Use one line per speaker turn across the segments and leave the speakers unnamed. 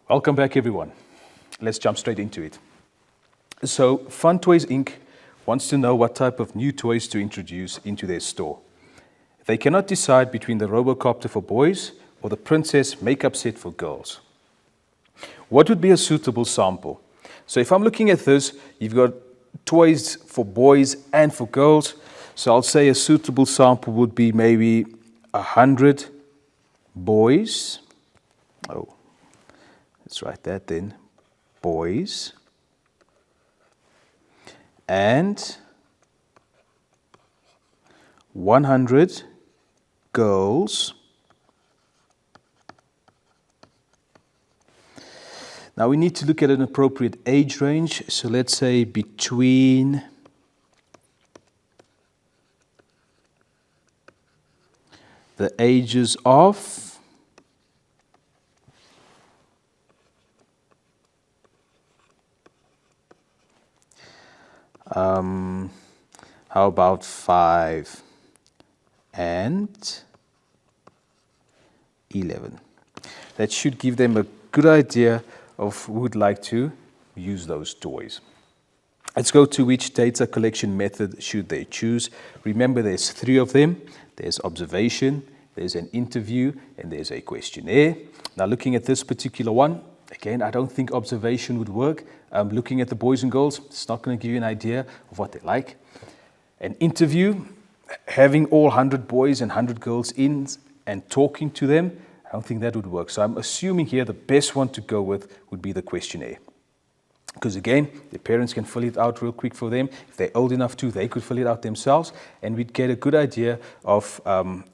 Welcome back, everyone. Let's jump straight into it. So, Fun Toys Inc. wants to know what type of new toys to introduce into their store. They cannot decide between the Robocopter for boys or the Princess makeup set for girls. What would be a suitable sample? So if I'm looking at this, you've got toys for boys and for girls. So I'll say a suitable sample would be maybe 100 boys. Oh, let's write that then. Boys. And 100 girls. Now we need to look at an appropriate age range. So let's say between the ages of how about 5 and 11? That should give them a good idea of who would like to use those toys. Let's go to which data collection method should they choose. Remember, there's 3 of them. There's observation, there's an interview, and there's a questionnaire. Now, looking at this particular one, again, I don't think observation would work. Looking at the boys and girls, it's not going to give you an idea of what they like. An interview, having all 100 boys and 100 girls in and talking to them, I don't think that would work. So I'm assuming here the best one to go with would be the questionnaire. Because again, the parents can fill it out real quick for them. If they're old enough to, they could fill it out themselves, and we'd get a good idea of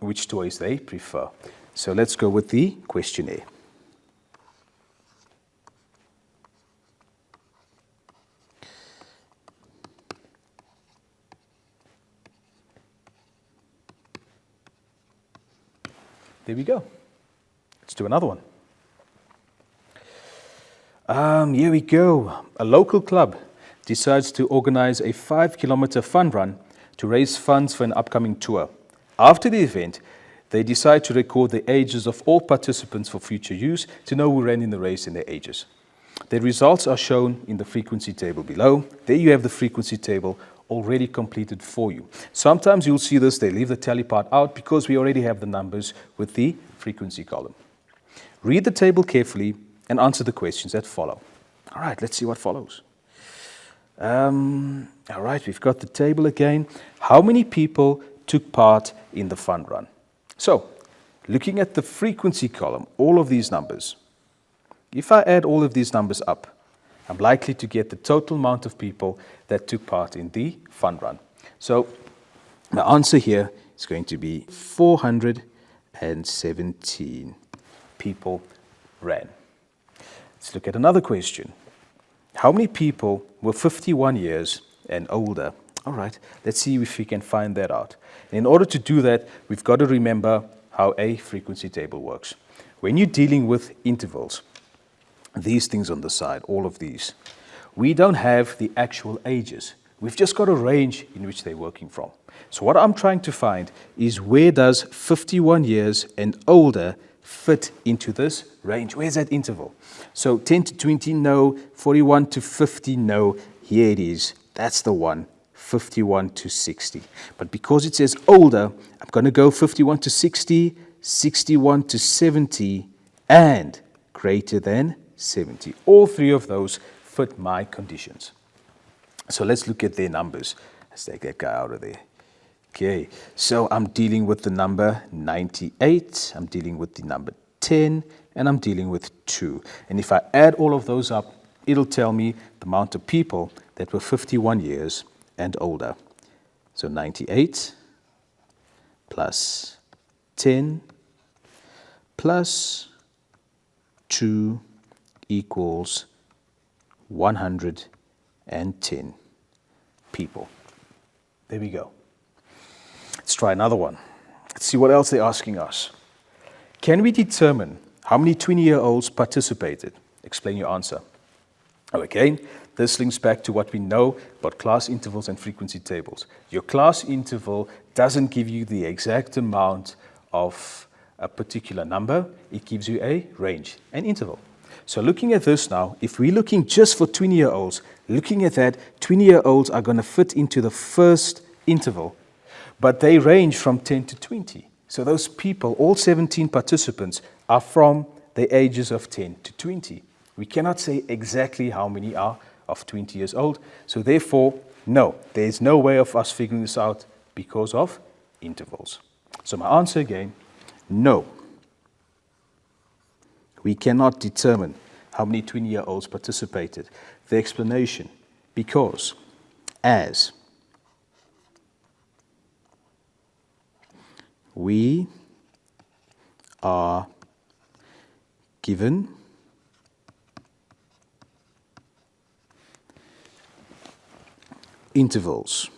which toys they prefer. So let's go with the questionnaire. There we go. Let's do another one. Here we go. A local club decides to organize a 5-kilometer fun run to raise funds for an upcoming tour. After the event, they decide to record the ages of all participants for future use to know who ran in the race and their ages. The results are shown in the frequency table below. There you have the frequency table already completed for you. Sometimes you'll see this, they leave the tally part out because we already have the numbers with the frequency column. Read the table carefully and answer the questions that follow. All right, let's see what follows. All right, we've got the table again. How many people took part in the fun run? So, looking at the frequency column, all of these numbers, if I add all of these numbers up, I'm likely to get the total amount of people that took part in the fun run. So, my answer here is going to be 417 people ran. Let's look at another question. How many people were 51 years and older? All right, let's see if we can find that out. And in order to do that, we've got to remember how a frequency table works. When you're dealing with intervals, these things on the side, all of these, we don't have the actual ages. We've just got a range in which they're working from. So what I'm trying to find is where does 51 years and older fit into this range? Where's that interval? So 10 to 20, no. 41 to 50, no. Here it is. That's the one. 51 to 60. But because it says older, I'm going to go 51 to 60, 61 to 70, and greater than 70. All 3 of those fit my conditions. So let's look at their numbers. Let's take that guy out of there. Okay, so I'm dealing with the number 98, I'm dealing with the number 10, and I'm dealing with 2. And if I add all of those up, it'll tell me the amount of people that were 51 years and older. So 98 plus 10 plus 2 equals 110 people. There we go. Let's try another one. Let's see what else they're asking us. Can we determine how many 20-year-olds participated? Explain your answer. Again, this links back to what we know about class intervals and frequency tables. Your class interval doesn't give you the exact amount of a particular number. It gives you a range, an interval. So looking at this now, if we're looking just for 20-year-olds, looking at that, 20-year-olds are going to fit into the first interval, but they range from 10 to 20. So those people, all 17 participants, are from the ages of 10 to 20. We cannot say exactly how many are of 20 years old. So therefore, no, there's no way of us figuring this out because of intervals. So my answer again, no. We cannot determine how many 20-year-olds participated. The explanation, because as we are given intervals.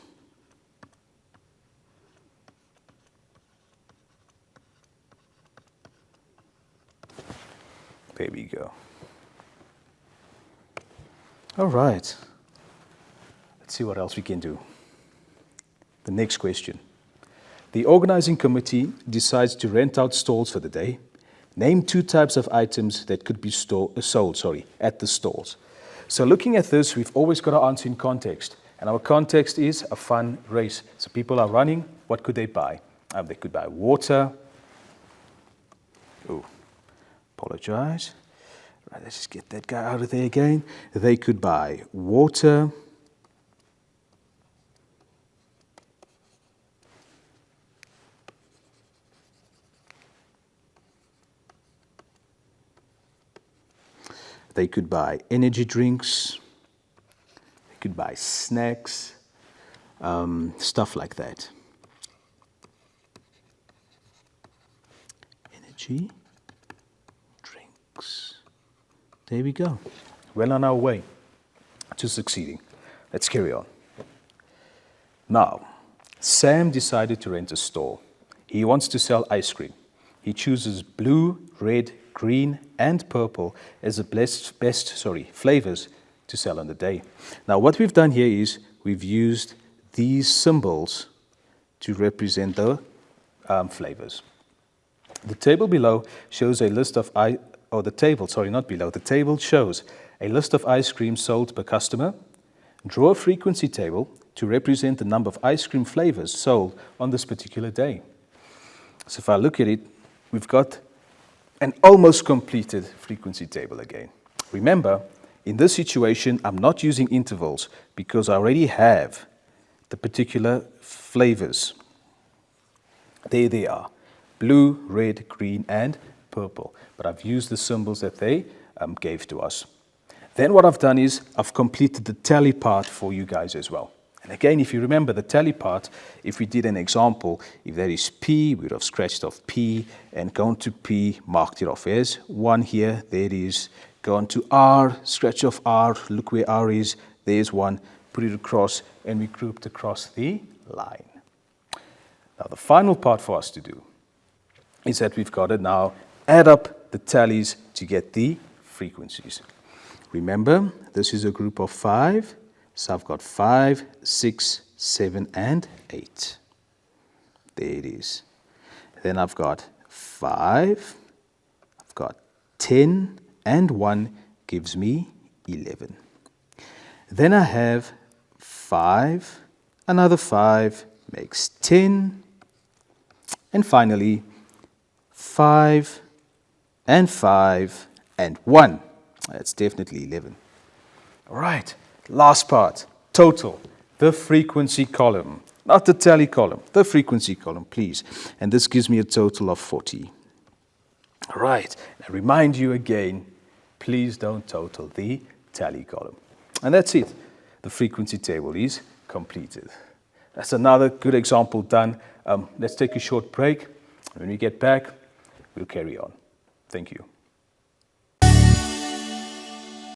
There we go. All right. Let's see what else we can do. The next question. The organizing committee decides to rent out stalls for the day. Name 2 types of items that could be sold at the stalls. So looking at this, we've always got to answer in context. And our context is a fun race. So people are running. What could they buy? They could buy water. Oh, apologize. Right, let's just get that guy out of there again. They could buy water. They could buy energy drinks. They could buy snacks, stuff like that. Energy drinks. There we go. Well on our way to succeeding. Let's carry on. Now, Sam decided to rent a stall. He wants to sell ice cream. He chooses blue, red, green, and purple as the best flavors to sell on the day. Now, what we've done here is we've used these symbols to represent the flavors. The table below shows a list of the table shows a list of ice cream sold per customer. Draw a frequency table to represent the number of ice cream flavors sold on this particular day. So if I look at it, we've got an almost completed frequency table again. Remember, in this situation, I'm not using intervals because I already have the particular flavors. There they are, blue, red, green, and purple. But I've used the symbols that they gave to us. Then what I've done is I've completed the tally part for you guys as well. And again, if you remember the tally part, if we did an example, if there is P, we would have scratched off P and gone to P, marked it off as 1 here, there it is. Gone to R, scratch off R, look where R is, there's 1, put it across, and we grouped across the line. Now the final part for us to do is that we've got to now add up the tallies to get the frequencies. Remember, this is a group of 5. So I've got 5, 6, 7, and 8. There it is. Then I've got 5, I've got 10, and 1 gives me 11. Then I have 5, another 5 makes 10, and finally 5, and 5, and 1. That's definitely 11. All right. Last part, total, the frequency column, not the tally column, the frequency column, please. And this gives me a total of 40. All right, I remind you again, please don't total the tally column. And that's it. The frequency table is completed. That's another good example done. Let's take a short break. When we get back, we'll carry on. Thank you.